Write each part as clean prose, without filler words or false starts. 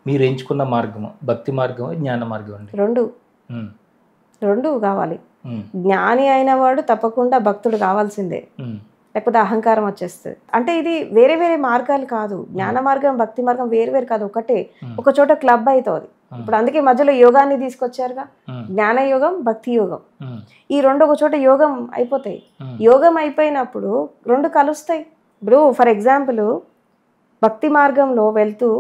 మీరు ఎంచుకున్న మార్గము భక్తి మార్గం, జ్ఞాన మార్గం అండి? రెండు కావాలి. జ్ఞాని అయిన వాడు తప్పకుండా భక్తుడు కావాల్సిందే, లేకపోతే అహంకారం వచ్చేస్తుంది. అంటే ఇది వేరే వేరే మార్గాలు కాదు. జ్ఞాన మార్గం భక్తి మార్గం వేరు వేరు కాదు, ఒకటే. ఒక చోట క్లబ్ అవుతుంది. ఇప్పుడు అందుకే మధ్యలో యోగాన్ని తీసుకొచ్చారుగా, జ్ఞాన యోగం భక్తి యోగం. ఈ రెండు ఒక చోట యోగం అయిపోతాయి. యోగం అయిపోయినప్పుడు రెండు కలుస్తాయి. ఇప్పుడు ఫర్ ఎగ్జాంపుల్ భక్తి మార్గంలో వెళ్తూ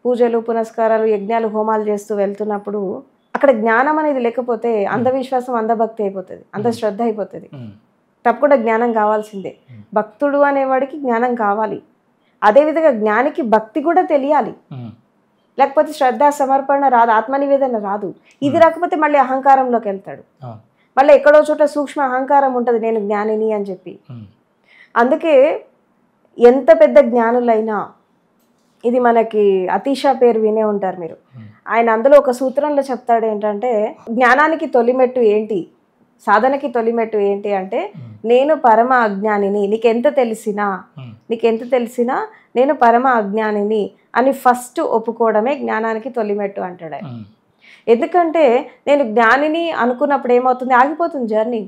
పూజలు పునస్కారాలు యజ్ఞాలు హోమాలు చేస్తూ వెళ్తున్నప్పుడు అక్కడ జ్ఞానం అనేది లేకపోతే అంధవిశ్వాసం అంధభక్తి అయిపోతుంది, అంధశ్రద్ధ అయిపోతుంది. తప్పకుండా జ్ఞానం కావాల్సిందే. భక్తుడు అనేవాడికి జ్ఞానం కావాలి. అదేవిధంగా జ్ఞానికి భక్తి కూడా తెలియాలి, లేకపోతే శ్రద్ధ సమర్పణ రాదు, ఆత్మనివేదన రాదు. ఇది రాకపోతే మళ్ళీ అహంకారంలోకి వెళ్తాడు. మళ్ళీ ఎక్కడో చోట సూక్ష్మ అహంకారం ఉంటుంది, నేను జ్ఞానిని అని చెప్పి. అందుకే ఎంత పెద్ద జ్ఞానులైనా, ఇది మనకి అతీష పేరు వినే ఉంటారు మీరు. ఆయన అందులో ఒక సూత్రంలో చెప్తాడు ఏంటంటే, జ్ఞానానికి తొలిమెట్టు ఏంటి, సాధనకి తొలిమెట్టు ఏంటి అంటే, నేను పరమ అజ్ఞానిని, నీకెంత తెలిసినా నేను పరమ అజ్ఞానిని అని ఫస్ట్ ఒప్పుకోవడమే జ్ఞానానికి తొలిమెట్టు అంటాడు. ఎందుకంటే నేను జ్ఞానిని అనుకున్నప్పుడు ఏమవుతుంది, ఆగిపోతుంది జర్నీ.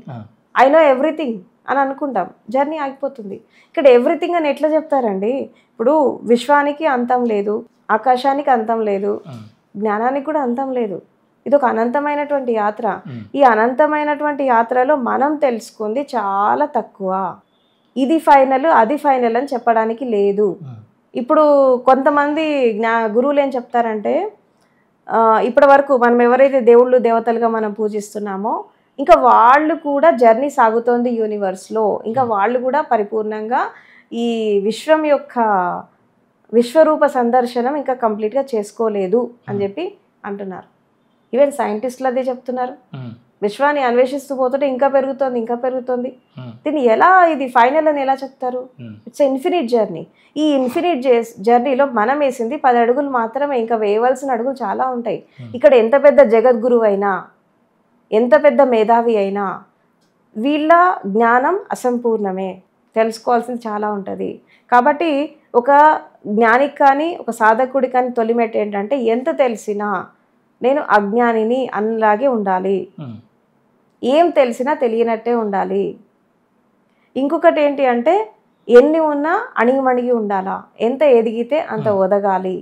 ఐ నో ఎవ్రీథింగ్ అని అనుకుంటాం, జర్నీ ఆగిపోతుంది. ఇక్కడ ఎవ్రీథింగ్ అని ఎట్లా చెప్తారండి? ఇప్పుడు విశ్వానికి అంతం లేదు, ఆకాశానికి అంతం లేదు, జ్ఞానానికి కూడా అంతం లేదు. ఇది ఒక అనంతమైనటువంటి యాత్ర. ఈ అనంతమైనటువంటి యాత్రలో మనం తెలుసుకుంది చాలా తక్కువ. ఇది ఫైనల్ అది ఫైనల్ అని చెప్పడానికి లేదు. ఇప్పుడు కొంతమంది గురువులు ఏం చెప్తారంటే, ఇప్పటి వరకు మనం ఎవరైతే దేవుళ్ళు దేవతలుగా మనం పూజిస్తున్నామో ఇంకా వాళ్ళు కూడా జర్నీ సాగుతోంది యూనివర్స్లో, ఇంకా వాళ్ళు కూడా పరిపూర్ణంగా ఈ విశ్వం యొక్క విశ్వరూప సందర్శనం ఇంకా కంప్లీట్గా చేసుకోలేదు అని చెప్పి అంటున్నారు. ఈవెన్ సైంటిస్టులు అదే చెప్తున్నారు. విశ్వాన్ని అన్వేషిస్తూ పోతుంటే ఇంకా పెరుగుతోంది. దీన్ని ఎలా ఇది ఫైనల్ అని ఎలా చెప్తారు? It's infinite journey. ఈ ఇన్ఫినిట్ జర్నీలో మనం వేసింది 10 అడుగులు మాత్రమే, ఇంకా వేయవలసిన అడుగులు చాలా ఉంటాయి. ఇక్కడ ఎంత పెద్ద జగద్గురువు అయినా, ఎంత పెద్ద మేధావి అయినా వీళ్ళ జ్ఞానం అసంపూర్ణమే, తెలుసుకోవాల్సింది చాలా ఉంటుంది. కాబట్టి ఒక జ్ఞానికి కానీ ఒక సాధకుడి కానీ తొలిమెట్టు ఏంటంటే, ఎంత తెలిసినా నేను అజ్ఞానిని అన్నలాగే ఉండాలి, ఏం తెలిసినా తెలియనట్టే ఉండాలి. ఇంకొకటి ఏంటి అంటే, ఎన్ని ఉన్నా అణిగిమణిగి ఉండాలా, ఎంత ఎదిగితే అంత ఒదగాలి.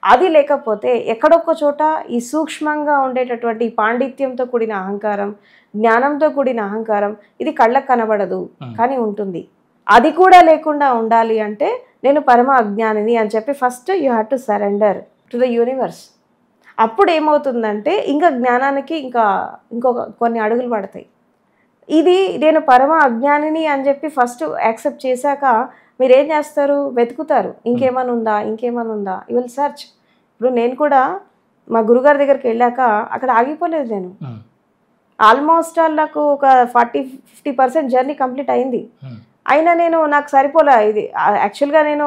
అది లేకపోతే ఎక్కడొక్క చోట ఈ సూక్ష్మంగా ఉండేటటువంటి పాండిత్యంతో కూడిన అహంకారం, జ్ఞానంతో కూడిన అహంకారం ఇది కళ్ళకు కనబడదు కానీ ఉంటుంది. అది కూడా లేకుండా ఉండాలి అంటే నేను పరమ అజ్ఞానిని అని చెప్పి first you have to surrender to the universe. అప్పుడు ఏమవుతుందంటే ఇంకా జ్ఞానానికి ఇంకొక కొన్ని అడుగులు పడతాయి. ఇది నేను పరమ అజ్ఞానిని అని చెప్పి ఫస్ట్ యాక్సెప్ట్ చేశాక మీరేం చేస్తారు, వెతుకుతారు, ఇంకేమైనా ఉందా, యూ విల్ సర్చ్. ఇప్పుడు నేను కూడా మా గురుగారి దగ్గరికి వెళ్ళాక అక్కడ ఆగిపోలేదు. నేను ఆల్మోస్ట్ నాకు ఒక 40-50% జర్నీ కంప్లీట్ అయింది. అయినా నాకు సరిపోలే. ఇది యాక్చువల్గా నేను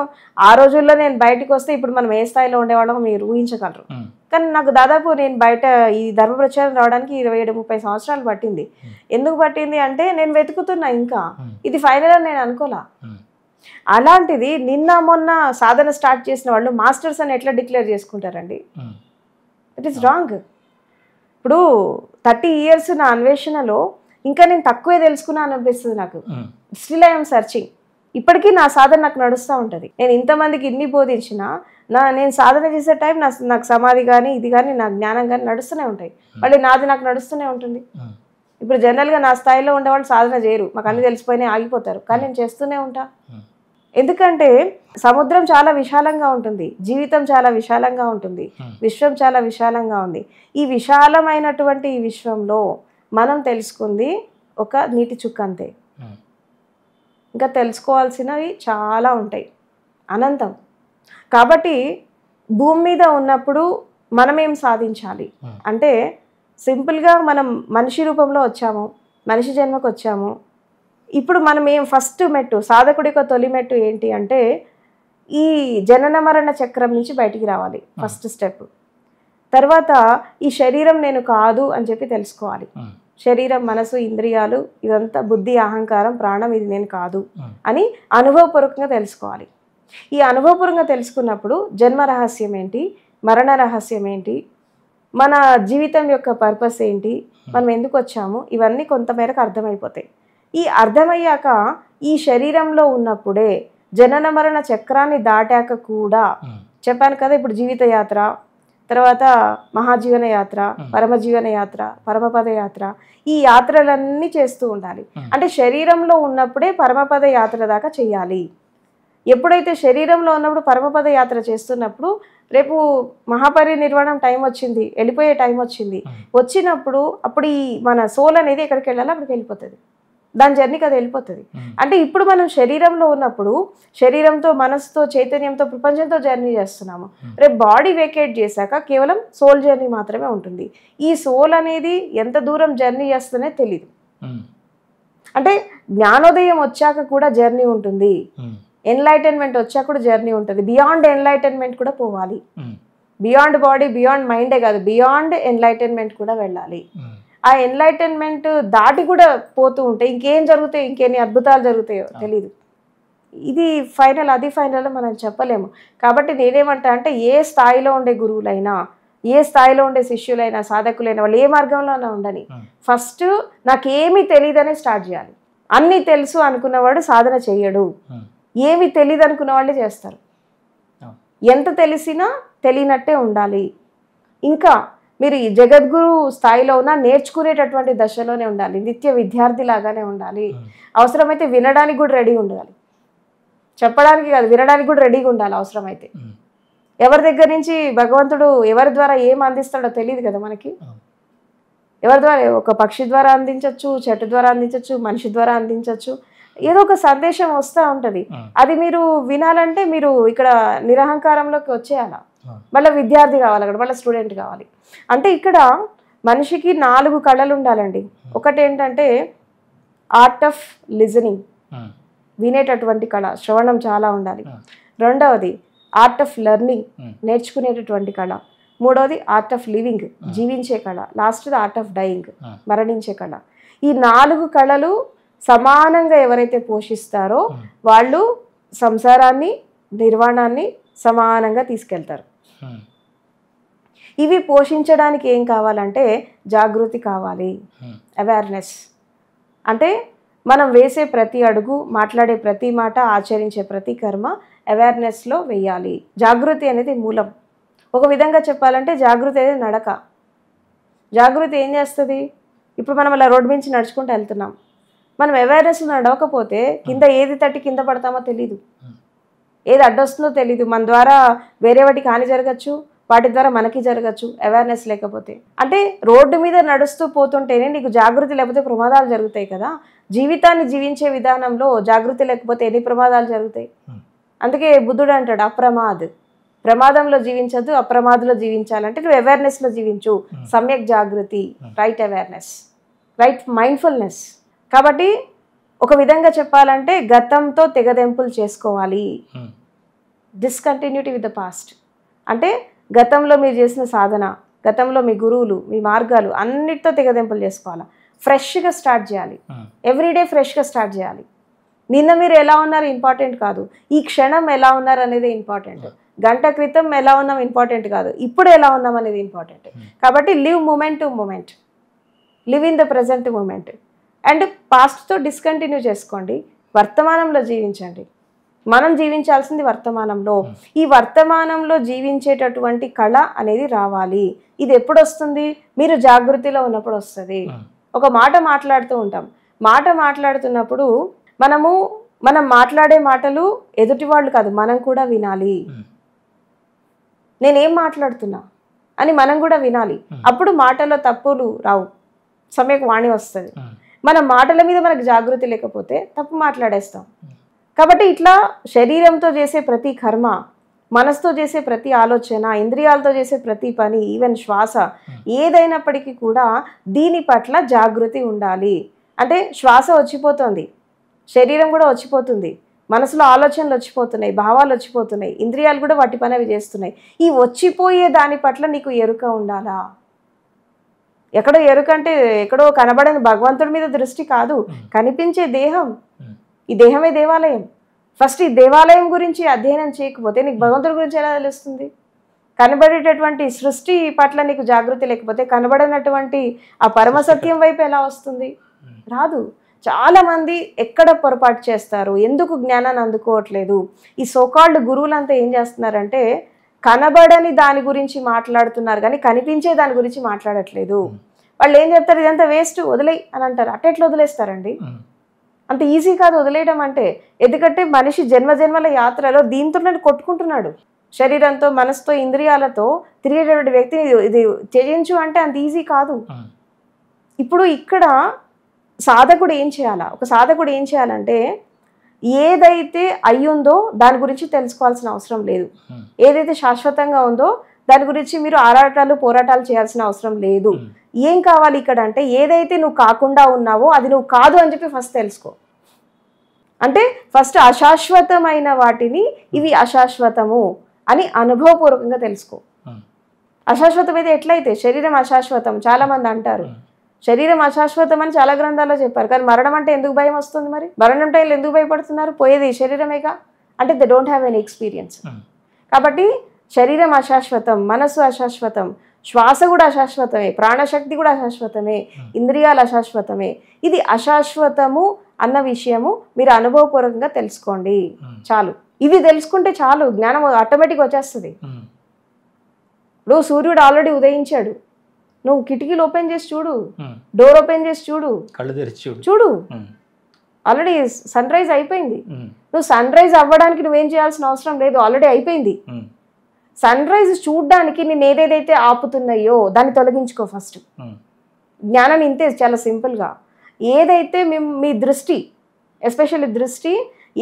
ఆ రోజుల్లో నేను బయటకు వస్తే ఇప్పుడు మనం ఏ స్థాయిలో ఉండేవాళ్ళం మీరు ఊహించగలరు. కానీ నాకు దాదాపు నేను బయట ఈ ధర్మ ప్రచారం రావడానికి 27-30 సంవత్సరాలు పట్టింది. ఎందుకు పట్టింది అంటే నేను వెతుకుతున్నా, ఇంకా ఇది ఫైనల్ అని నేను అనుకోలే. అలాంటిది నిన్న మొన్న సాధన స్టార్ట్ చేసిన వాళ్ళు మాస్టర్స్ అని ఎట్లా డిక్లేర్ చేసుకుంటారండి? It is wrong. ఇప్పుడు 30 years నా అన్వేషణలో ఇంకా నేను తక్కువే తెలుసుకున్నాను అనిపిస్తుంది నాకు. Still I'm searching. ఇప్పటికీ నా సాధన నాకు నడుస్తూ ఉంటుంది. నేను ఇంతమందికి ఇన్ని బోధించినా నేను సాధన చేసే టైం నాకు సమాధి కానీ ఇది కానీ నా జ్ఞానం కానీ నడుస్తూనే ఉంటాయి. మళ్ళీ నాది నాకు నడుస్తూనే ఉంటుంది. ఇప్పుడు జనరల్గా నా స్థాయిలో ఉండేవాళ్ళు సాధన చేయరు, మాకు అన్ని తెలిసిపోయినాయి ఆగిపోతారు. కానీ నేను చేస్తూనే ఉంటా. ఎందుకంటే సముద్రం చాలా విశాలంగా ఉంటుంది, జీవితం చాలా విశాలంగా ఉంటుంది, విశ్వం చాలా విశాలంగా ఉంది. ఈ విశాలమైనటువంటి ఈ విశ్వంలో మనం తెలుసుకుంది ఒక నీటి చుక్క అంతే. ఇంకా తెలుసుకోవాల్సినవి చాలా ఉంటాయి, అనంతం. కాబట్టి భూమి మీద ఉన్నప్పుడు మనం ఏం సాధించాలి అంటే, సింపుల్గా మనం మనిషి రూపంలో వచ్చాము, మనిషి జన్మకు వచ్చాము. ఇప్పుడు మనం ఏం ఫస్ట్ మెట్టు, సాధకుడి యొక్క తొలి మెట్టు ఏంటి అంటే, ఈ జనన మరణ చక్రం నుంచి బయటికి రావాలి, ఫస్ట్ స్టెప్. తర్వాత ఈ శరీరం నేను కాదు అని చెప్పి తెలుసుకోవాలి. శరీరం మనసు ఇంద్రియాలు ఇదంతా బుద్ధి అహంకారం ప్రాణం ఇది నేను కాదు అని అనుభవపూర్వకంగా తెలుసుకోవాలి. ఈ అనుభవపూర్వకంగా తెలుసుకున్నప్పుడు జన్మ రహస్యం ఏంటి, మరణ రహస్యం ఏంటి, మన జీవితం యొక్క పర్పస్ ఏంటి, మనం ఎందుకు వచ్చాము, ఇవన్నీ కొంతమేరకు అర్థమైపోతాయి. ఈ అర్థమయ్యాక ఈ శరీరంలో ఉన్నప్పుడే జనన మరణ చక్రాన్ని దాటాక కూడా చెప్పాను కదా, ఇప్పుడు జీవిత యాత్ర, తర్వాత మహాజీవన యాత్ర, పరమజీవన యాత్ర, పరమపద యాత్ర, ఈ యాత్రలన్నీ చేస్తూ ఉండాలి. అంటే శరీరంలో ఉన్నప్పుడే పరమపద యాత్ర దాకా చెయ్యాలి. ఎప్పుడైతే శరీరంలో ఉన్నప్పుడు పరమపద యాత్ర చేస్తున్నప్పుడు రేపు మహాపరినిర్వాణం టైం వచ్చింది, వెళ్ళిపోయే టైం వచ్చినప్పుడు అప్పుడు ఈ మన సోల్ అనేది ఎక్కడికి వెళ్ళాలో అక్కడికి వెళ్ళిపోతుంది, దాని జర్నీకి అది వెళ్ళిపోతుంది. అంటే ఇప్పుడు మనం శరీరంలో ఉన్నప్పుడు శరీరంతో, మనసుతో, చైతన్యంతో, ప్రపంచంతో జర్నీ చేస్తున్నాము. రేపు బాడీ వేకేట్ చేశాక కేవలం సోల్ జర్నీ మాత్రమే ఉంటుంది. ఈ సోల్ అనేది ఎంత దూరం జర్నీ చేస్తుందనే తెలియదు. అంటే జ్ఞానోదయం వచ్చాక కూడా జర్నీ ఉంటుంది, ఎన్లైటన్మెంట్ వచ్చాక కూడా జర్నీ ఉంటుంది. బియాండ్ ఎన్లైటన్మెంట్ కూడా పోవాలి. బియాండ్ బాడీ, బియాండ్ మైండే కాదు, బియాండ్ ఎన్లైటన్మెంట్ కూడా వెళ్ళాలి. ఆ ఎన్లైటన్మెంట్ దాటి కూడా పోతూ ఉంటే ఇంకేం జరుగుతాయి, ఇంకెన్ని అద్భుతాలు జరుగుతాయో తెలీదు. ఇది ఫైనల్, అది ఫైనల్ మనం చెప్పలేము. కాబట్టి నేనేమంటా అంటే ఏ స్థాయిలో ఉండే గురువులైనా, ఏ స్థాయిలో ఉండే శిష్యులైనా, సాధకులైనా, వాళ్ళు ఏ మార్గంలోనే ఉండని, ఫస్ట్ నాకేమీ తెలియదనే స్టార్ట్ చేయాలి. అన్నీ తెలుసు అనుకున్నవాడు సాధన చెయ్యడు, ఏమి తెలియదు అనుకున్న వాళ్ళే చేస్తారు. ఎంత తెలిసినా తెలియనట్టే ఉండాలి. ఇంకా మీరు ఈ జగద్గురు స్థాయిలో ఉన్న నేర్చుకునేటటువంటి దశలోనే ఉండాలి, నిత్య విద్యార్థి లాగానే ఉండాలి. అవసరమైతే వినడానికి కూడా రెడీగా ఉండాలి, చెప్పడానికి కాదు వినడానికి కూడా రెడీగా ఉండాలి. అవసరమైతే ఎవరి దగ్గర నుంచి భగవంతుడు ఎవరి ద్వారా ఏం అందిస్తాడో తెలియదు కదా మనకి. ఎవరి ద్వారా, ఒక పక్షి ద్వారా అందించవచ్చు, చెట్టు ద్వారా అందించవచ్చు, మనిషి ద్వారా అందించవచ్చు, ఏదో ఒక సందేశం వస్తూ ఉంటుంది. అది మీరు వినాలంటే మీరు ఇక్కడ నిరహంకారంలోకి వచ్చేయాల, మళ్ళీ విద్యార్థి కావాలి, అక్కడ మళ్ళీ స్టూడెంట్ కావాలి. అంటే ఇక్కడ మనిషికి 4 కళలు ఉండాలండి. ఒకటి ఏంటంటే ఆర్ట్ ఆఫ్ లిజనింగ్, వినేటటువంటి కళ, శ్రవణం చాలా ఉండాలి. రెండవది ఆర్ట్ ఆఫ్ లెర్నింగ్, నేర్చుకునేటటువంటి కళ. మూడవది ఆర్ట్ ఆఫ్ లివింగ్, జీవించే కళ. లాస్ట్ది ఆర్ట్ ఆఫ్ డైయింగ్, మరణించే కళ. ఈ 4 కళలు సమానంగా ఎవరైతే పోషిస్తారో వాళ్ళు సంసారాన్ని, నిర్వాణాన్ని సమానంగా తీసుకెళ్తారు. ఇవి పోషించడానికి ఏం కావాలంటే జాగృతి కావాలి, అవేర్నెస్. అంటే మనం వేసే ప్రతి అడుగు, మాట్లాడే ప్రతి మాట, ఆచరించే ప్రతి కర్మ అవేర్నెస్లో వెయ్యాలి. జాగృతి అనేది మూలం. ఒక విధంగా చెప్పాలంటే జాగృతి అనేది నడక. జాగృతి ఏం చేస్తుంది, ఇప్పుడు మనం అలా రోడ్డు నుంచి నడుచుకుంటూ వెళ్తున్నాం, మనం అవేర్నెస్లో నడవకపోతే కింద ఏది తట్టి కింద పడతామో తెలీదు, ఏది అడ్డొస్తుందో తెలీదు. మన ద్వారా వేరే వాటికి హాని జరగచ్చు, వాటి ద్వారా మనకి జరగచ్చు అవేర్నెస్ లేకపోతే. అంటే రోడ్డు మీద నడుస్తూ పోతుంటేనే నీకు జాగృతి లేకపోతే ప్రమాదాలు జరుగుతాయి కదా. జీవితాన్ని జీవించే విధానంలో జాగృతి లేకపోతే ఎన్ని ప్రమాదాలు జరుగుతాయి. అందుకే బుద్ధుడు అంటాడు అప్రమాద్, ప్రమాదంలో జీవించద్దు, అప్రమాదంలో జీవించాలంటే నువ్వు అవేర్నెస్లో జీవించు. సమ్యక్ జాగృతి, రైట్ అవేర్నెస్, రైట్ మైండ్ఫుల్నెస్. కాబట్టి ఒక విధంగా చెప్పాలంటే గతంతో తెగదెంపులు చేసుకోవాలి. డిస్కంటిన్యూటీ విత్ ద పాస్ట్ అంటే గతంలో మీరు చేసిన సాధన, గతంలో మీ గురువులు, మీ మార్గాలు అన్నిటితో తెగదెంపులు చేసుకోవాలి. ఫ్రెష్గా స్టార్ట్ చేయాలి, ఎవ్రీడే ఫ్రెష్గా స్టార్ట్ చేయాలి. నిన్న మీరు ఎలా ఉన్నారు ఇంపార్టెంట్ కాదు, ఈ క్షణం ఎలా ఉన్నారు అనేది ఇంపార్టెంట్. గంట క్రితం ఎలా ఉన్నాం ఇంపార్టెంట్ కాదు, ఇప్పుడు ఎలా ఉన్నాం అనేది ఇంపార్టెంట్. కాబట్టి live moment to moment, live in the present moment. And పాస్ట్తో డిస్కంటిన్యూ చేసుకోండి, వర్తమానంలో జీవించండి. మనం జీవించాల్సింది వర్తమానంలో. ఈ వర్తమానంలో జీవించేటటువంటి కళ అనేది రావాలి. ఇది ఎప్పుడు వస్తుంది, మీరు జాగృతిలో ఉన్నప్పుడు వస్తుంది. ఒక మాట మాట్లాడుతూ ఉంటాం, మాట మాట్లాడుతున్నప్పుడు మనం మాట్లాడే మాటలు ఎదుటి వాళ్ళు కాదు మనం కూడా వినాలి. నేనేం మాట్లాడుతున్నా అని మనం కూడా వినాలి. అప్పుడు మాటల్లో తప్పులు రావు, సమ్యక్ వాణి వస్తుంది. మన మాటల మీద మనకు జాగృతి లేకపోతే తప్పు మాట్లాడేస్తాం. కాబట్టి ఇట్లా శరీరంతో చేసే ప్రతి కర్మ, మనసుతో చేసే ప్రతి ఆలోచన, ఇంద్రియాలతో చేసే ప్రతి పని, ఈవెన్ శ్వాస ఏదైనప్పటికీ కూడా దీని పట్ల జాగృతి ఉండాలి. అంటే శ్వాస వచ్చిపోతుంది, శరీరం కూడా వచ్చిపోతుంది, మనసులో ఆలోచనలు వచ్చిపోతున్నాయి, భావాలు వచ్చిపోతున్నాయి, ఇంద్రియాలు కూడా వాటి పని అవి చేస్తున్నాయి. ఈ వచ్చిపోయే దాని పట్ల నీకు ఎరుక ఉండాలా. ఎక్కడో ఎరుక అంటే ఎక్కడో కనబడని భగవంతుడి మీద దృష్టి కాదు, కనిపించే దేహం. ఈ దేహమే దేవాలయం. ఫస్ట్ ఈ దేవాలయం గురించి అధ్యయనం చేయకపోతే నీకు భగవంతుడి గురించి ఎలా తెలుస్తుంది. కనబడేటటువంటి సృష్టి పట్ల నీకు జాగృతి లేకపోతే కనబడనటువంటి ఆ పరమసత్యం వైపు ఎలా వస్తుంది? రాదు. చాలా మంది ఎక్కడ పొరపాటు చేస్తారు, ఎందుకు జ్ఞానాన్ని అందుకోవట్లేదు? ఈ సోకాల్డ్ గురువులంతా ఏం చేస్తున్నారంటే కనబడని దాని గురించి మాట్లాడుతున్నారు కానీ కనిపించే దాని గురించి మాట్లాడట్లేదు. వాళ్ళు ఏం చెప్తారు, ఇదంతా వేస్ట్, వదిలేయి అని అంటారు. అట్టెట్లు వదిలేస్తారండి? అంత ఈజీ కాదు వదిలేయడం అంటే. ఎందుకంటే మనిషి జన్మజన్మల యాత్రలో దీంతో కొట్టుకుంటున్నాడు. శరీరంతో, మనసుతో, ఇంద్రియాలతో తిరిగేటటువంటి వ్యక్తిని ఇది త్యజించు అంటే అంత ఈజీ కాదు. ఇప్పుడు ఇక్కడ సాధకుడు ఏం చేయాలా? ఒక సాధకుడు ఏం చేయాలంటే ఏదైతే అయ్యుందో దాని గురించి తెలుసుకోవాల్సిన అవసరం లేదు. ఏదైతే శాశ్వతంగా ఉందో దాని గురించి మీరు ఆరాటాలు పోరాటాలు చేయాల్సిన అవసరం లేదు. ఏం కావాలి ఇక్కడ అంటే ఏదైతే నువ్వు కాకుండా ఉన్నావో అది నువ్వు కాదు అని చెప్పి ఫస్ట్ తెలుసుకో. అంటే ఫస్ట్ అశాశ్వతమైన వాటిని ఇవి అశాశ్వతము అని అనుభవపూర్వకంగా తెలుసుకో. అశాశ్వతం అయితే ఎట్లయితే శరీరం అశాశ్వతం చాలా మంది అంటారు. శరీరం అశాశ్వతం అని చాలా గ్రంథాల్లో చెప్పారు. కానీ మరణం అంటే ఎందుకు భయం వస్తుంది? మరి మరణం టైంలో ఎందుకు భయపడుతున్నారు? పోయేది శరీరమేగా అంటే they don't have any experience. కాబట్టి శరీరం అశాశ్వతం, మనసు అశాశ్వతం, శ్వాస కూడా అశాశ్వతమే, ప్రాణశక్తి కూడా అశాశ్వతమే, ఇంద్రియాలు అశాశ్వతమే. ఇది అశాశ్వతము అన్న విషయము మీరు అనుభవపూర్వకంగా తెలుసుకోండి చాలు. ఇది తెలుసుకుంటే చాలు, జ్ఞానం ఆటోమేటిక్ వచ్చేస్తుంది. ఇప్పుడు సూర్యుడు ఆల్రెడీ ఉదయించాడు, నువ్వు కిటికీలు ఓపెన్ చేసి చూడు, డోర్ ఓపెన్ చేసి చూడు, కళ్ళు తెరిచి చూడు, ఆల్రెడీ సన్ రైజ్ అయిపోయింది. నువ్వు సన్ రైజ్ అవ్వడానికి నువ్వేం చేయాల్సిన అవసరం లేదు, ఆల్రెడీ అయిపోయింది. సన్ రైజ్ చూడ్డానికి నేను ఏదేదైతే ఆపుతున్నాయో దాన్ని తొలగించుకో ఫస్ట్. జ్ఞానం ఇంతే, చాలా సింపుల్గా. ఏదైతే మీ దృష్టి, ఎస్పెషల్లీ దృష్టి,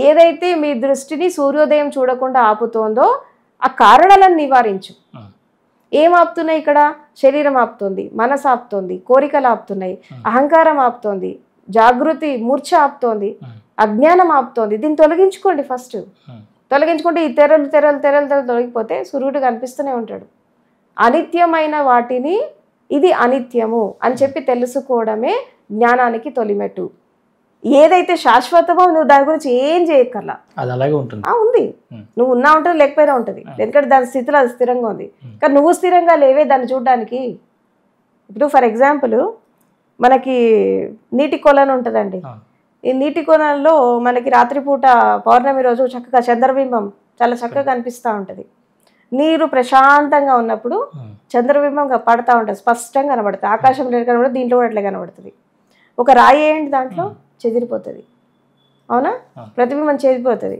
ఏదైతే మీ దృష్టిని సూర్యోదయం చూడకుండా ఆపుతోందో ఆ కారణాలను నివారించు. ఏం ఆపుతున్నాయి ఇక్కడ? శరీరం ఆపుతోంది, మనసు ఆపుతోంది, కోరికలు ఆపుతున్నాయి, అహంకారం ఆపుతోంది, జాగృతి మూర్ఛ ఆపుతోంది, అజ్ఞానం ఆపుతోంది. దీన్ని తొలగించుకోండి ఫస్ట్. తొలగించుకుంటే ఈ తెరలు తెరలు తెరలు తెరలు తొలగిపోతే సూర్యుడు కనిపిస్తూనే ఉంటాడు. అనిత్యమైన వాటిని ఇది అనిత్యము అని చెప్పి తెలుసుకోవడమే జ్ఞానానికి తొలిమెట్టు. ఏదైతే శాశ్వతమో నువ్వు దాని గురించి ఏం చేయక్కర్లా, అది అలాగే ఉంటుంది. ఉంది, నువ్వు ఉన్నా ఉంటుంది లేకపోయినా ఉంటుంది. ఎందుకంటే దాని స్థితిలో అది స్థిరంగా ఉంది. కానీ నువ్వు స్థిరంగా లేవే దాన్ని చూడడానికి. ఇప్పుడు ఫర్ ఎగ్జాంపుల్ మనకి నీటి కొలను ఉంటుందండి. ఈ నీటి కొలంలో మనకి రాత్రిపూట పౌర్ణమి రోజు చక్కగా చంద్రబింబం చాలా చక్కగా కనిపిస్తూ ఉంటుంది. నీరు ప్రశాంతంగా ఉన్నప్పుడు చంద్రబింబం పడతా ఉంటుంది, స్పష్టంగా కనబడుతుంది. ఆకాశం లేదు కనబడుతుంది, దీంట్లో కూడా అట్లా కనబడుతుంది. ఒక రాయి ఏంటి దాంట్లో చెదిరిపోతుంది, అవునా? ప్రతిబింబం చెదిరిపోతుంది.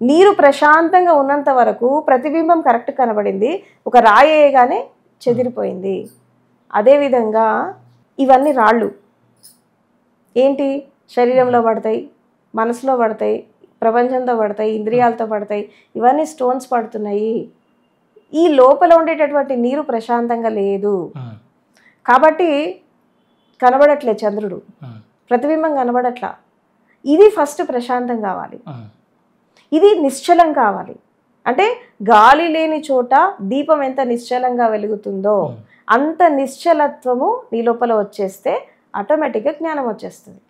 నీరు ప్రశాంతంగా ఉన్నంత వరకు ప్రతిబింబం కరెక్ట్ కనబడింది, ఒక రాయి వేయగానే చెదిరిపోయింది. అదేవిధంగా ఇవన్నీ రాళ్ళు ఏంటి? శరీరంలో పడతాయి, మనసులో పడతాయి, ప్రపంచంతో పడతాయి, ఇంద్రియాలతో పడతాయి. ఇవన్నీ స్టోన్స్ పడుతున్నాయి. ఈ లోపల ఉండేటటువంటి నీరు ప్రశాంతంగా లేదు కాబట్టి కనబడట్లే చంద్రుడు, ప్రతిబింబం కనబడట్లా. ఇది ఫస్ట్ ప్రశాంతం కావాలి, ఇది నిశ్చలం కావాలి. అంటే గాలి లేని చోట దీపం ఎంత నిశ్చలంగా వెలుగుతుందో అంత నిశ్చలత్వము నీ లోపల వచ్చేస్తే ఆటోమేటిక్గా జ్ఞానం వచ్చేస్తుంది.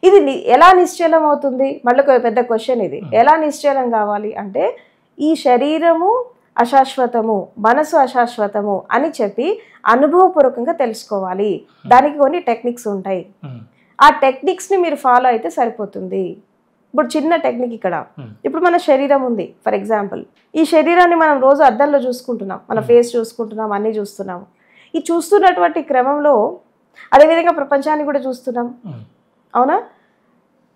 ఇది ఎలా నిశ్చలం అవుతుంది? మళ్ళీ పెద్ద క్వశ్చన్ ఇది. ఎలా నిశ్చలం కావాలి అంటే ఈ శరీరము అశాశ్వతము, మనసు అశాశ్వతము అని చెప్పి అనుభవపూర్వకంగా తెలుసుకోవాలి. దానికి కొన్ని టెక్నిక్స్ ఉంటాయి. ఆ టెక్నిక్స్ని మీరు ఫాలో అయితే సరిపోతుంది. ఇప్పుడు చిన్న టెక్నిక్ ఇక్కడ, ఇప్పుడు మన శరీరం ఉంది ఫర్ ఎగ్జాంపుల్. ఈ శరీరాన్ని మనం రోజు అద్దంలో చూసుకుంటున్నాం, మన ఫేస్ చూసుకుంటున్నాం, అన్నీ చూస్తున్నాము. ఈ చూస్తున్నటువంటి క్రమంలో అదేవిధంగా ప్రపంచాన్ని కూడా చూస్తున్నాం, అవునా?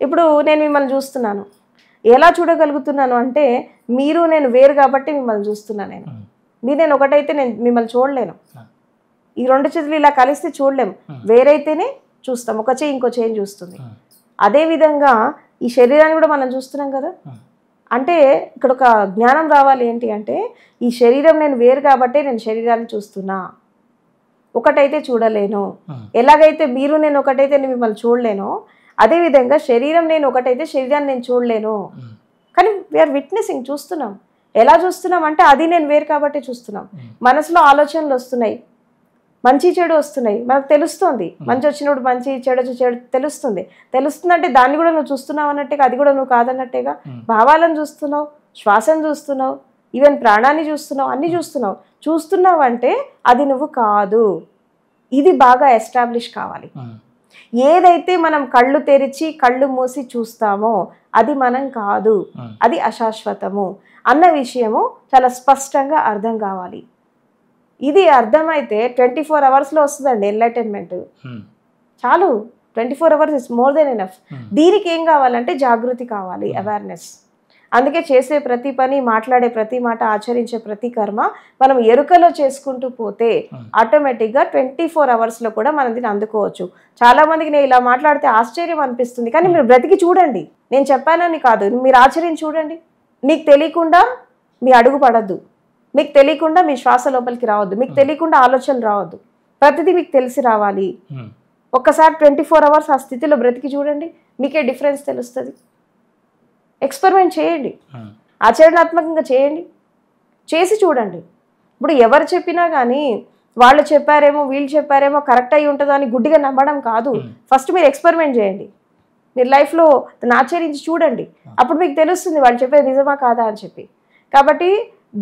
ఇప్పుడు నేను మిమ్మల్ని చూస్తున్నాను, ఎలా చూడగలుగుతున్నాను అంటే మీరు నేను వేరు కాబట్టి మిమ్మల్ని చూస్తున్నాను. నేను ఒకటైతే నేను మిమ్మల్ని చూడలేను. ఈ రెండు చేతులు ఇలా కలిస్తే చూడలేము, వేరైతేనే చూస్తాం. ఒక చేయి ఇంకో చేయిని చూస్తుంది. అదేవిధంగా ఈ శరీరాన్ని కూడా మనం చూస్తున్నాం కదా. అంటే ఇక్కడ ఒక జ్ఞానం రావాలి ఏంటి అంటే ఈ శరీరం నేను వేరు కాబట్టి నేను శరీరాన్ని చూస్తున్నా, ఒకటైతే చూడలేను. ఎలాగైతే మీరు నేను ఒకటైతే నేను మిమ్మల్ని చూడలేను, అదేవిధంగా శరీరం నేను ఒకటైతే శరీరాన్ని నేను చూడలేను. కానీ వీఆర్ విట్నెసింగ్, చూస్తున్నాం. ఎలా చూస్తున్నాం అంటే అది నేను వేరు కాబట్టి చూస్తున్నాం. మనసులో ఆలోచనలు వస్తున్నాయి, మంచి చెడు వస్తున్నాయి, మనకు తెలుస్తుంది. మంచి వచ్చినప్పుడు మంచి, చెడు చెడు తెలుస్తుంది. తెలుస్తుందంటే దాన్ని కూడా నువ్వు చూస్తున్నావు అన్నట్టుగా, అది కూడా నువ్వు కాదన్నట్టుగా. భావాలను చూస్తున్నావు, శ్వాసను చూస్తున్నావు, ఈవెన్ ప్రాణాన్ని చూస్తున్నావు, అన్ని చూస్తున్నావు అంటే అది నువ్వు కాదు. ఇది బాగా ఎస్టాబ్లిష్ కావాలి. ఏదైతే మనం కళ్ళు తెరిచి కళ్ళు మూసి చూస్తామో అది మనం కాదు, అది అశాశ్వతము అన్న విషయము చాలా స్పష్టంగా అర్థం కావాలి. ఇది అర్థమైతే 24 అవర్స్లో వస్తుందండి ఎన్లైటన్మెంట్. చాలు, 24 hours is more than enough. దీనికి ఏం కావాలంటే జాగృతి కావాలి, అవేర్నెస్. అందుకే చేసే ప్రతి పని, మాట్లాడే ప్రతి మాట, ఆచరించే ప్రతి కర్మ మనం ఎరుకలో చేసుకుంటూ పోతే ఆటోమేటిక్గా 24 అవర్స్లో కూడా మనం దీన్ని అందుకోవచ్చు. చాలామందికి నేను ఇలా మాట్లాడితే ఆశ్చర్యం అనిపిస్తుంది, కానీ మీరు బ్రతికి చూడండి. నేను చెప్పానని కాదు, మీరు ఆచరించి చూడండి. మీకు తెలియకుండా మీ అడుగు పడద్దు, మీకు తెలియకుండా మీ శ్వాస లోపలికి రావద్దు, మీకు తెలియకుండా ఆలోచనలు రావద్దు. ప్రతిదీ మీకు తెలిసి రావాలి. ఒక్కసారి 24 అవర్స్ ఆ స్థితిలో బ్రతికి చూడండి, మీకే డిఫరెన్స్ తెలుస్తుంది. ఎక్స్పెరిమెంట్ చేయండి, ఆచరణాత్మకంగా చేయండి, చేసి చూడండి. ఇప్పుడు ఎవరు చెప్పినా కానీ వాళ్ళు చెప్పారేమో వీళ్ళు చెప్పారేమో కరెక్ట్ అయి ఉంటుందో అని గుడ్డిగా నమ్మడం కాదు. ఫస్ట్ మీరు ఎక్స్పెరిమెంట్ చేయండి, మీరు లైఫ్లో ఆచరించి చూడండి. అప్పుడు మీకు తెలుస్తుంది వాళ్ళు చెప్పేది నిజమా కాదా అని చెప్పి. కాబట్టి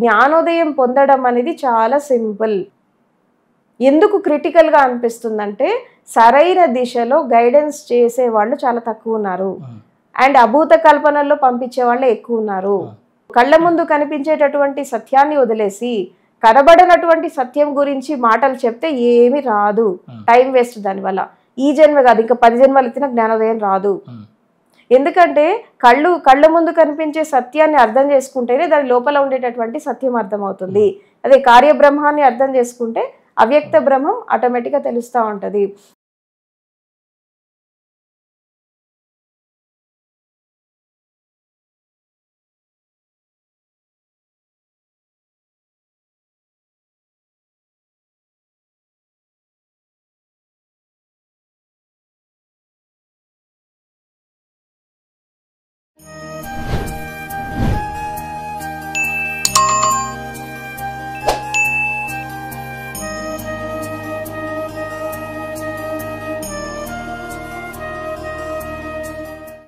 జ్ఞానోదయం పొందడం అనేది చాలా సింపుల్. ఎందుకు క్రిటికల్గా అనిపిస్తుందంటే సరైన దిశలో గైడెన్స్ చేసే వాళ్ళు చాలా తక్కువ ఉన్నారు, అండ్ అభూత కల్పనల్లో పంపించే వాళ్ళే ఎక్కువ ఉన్నారు. కళ్ళ ముందు కనిపించేటటువంటి సత్యాన్ని వదిలేసి కనబడనటువంటి సత్యం గురించి మాటలు చెప్తే ఏమీ రాదు, టైం వేస్ట్. దానివల్ల ఈ జన్మ కాదు, ఇంకా 10 జన్మలు ఎత్తిన జ్ఞానోదయం రాదు. ఎందుకంటే కళ్ళ ముందు కనిపించే సత్యాన్ని అర్థం చేసుకుంటేనే దాని లోపల ఉండేటటువంటి సత్యం అర్థమవుతుంది. అదే కార్యబ్రహ్మాన్ని అర్థం చేసుకుంటే అవ్యక్త బ్రహ్మం ఆటోమేటిక్గా తెలుస్తూ ఉంటుంది.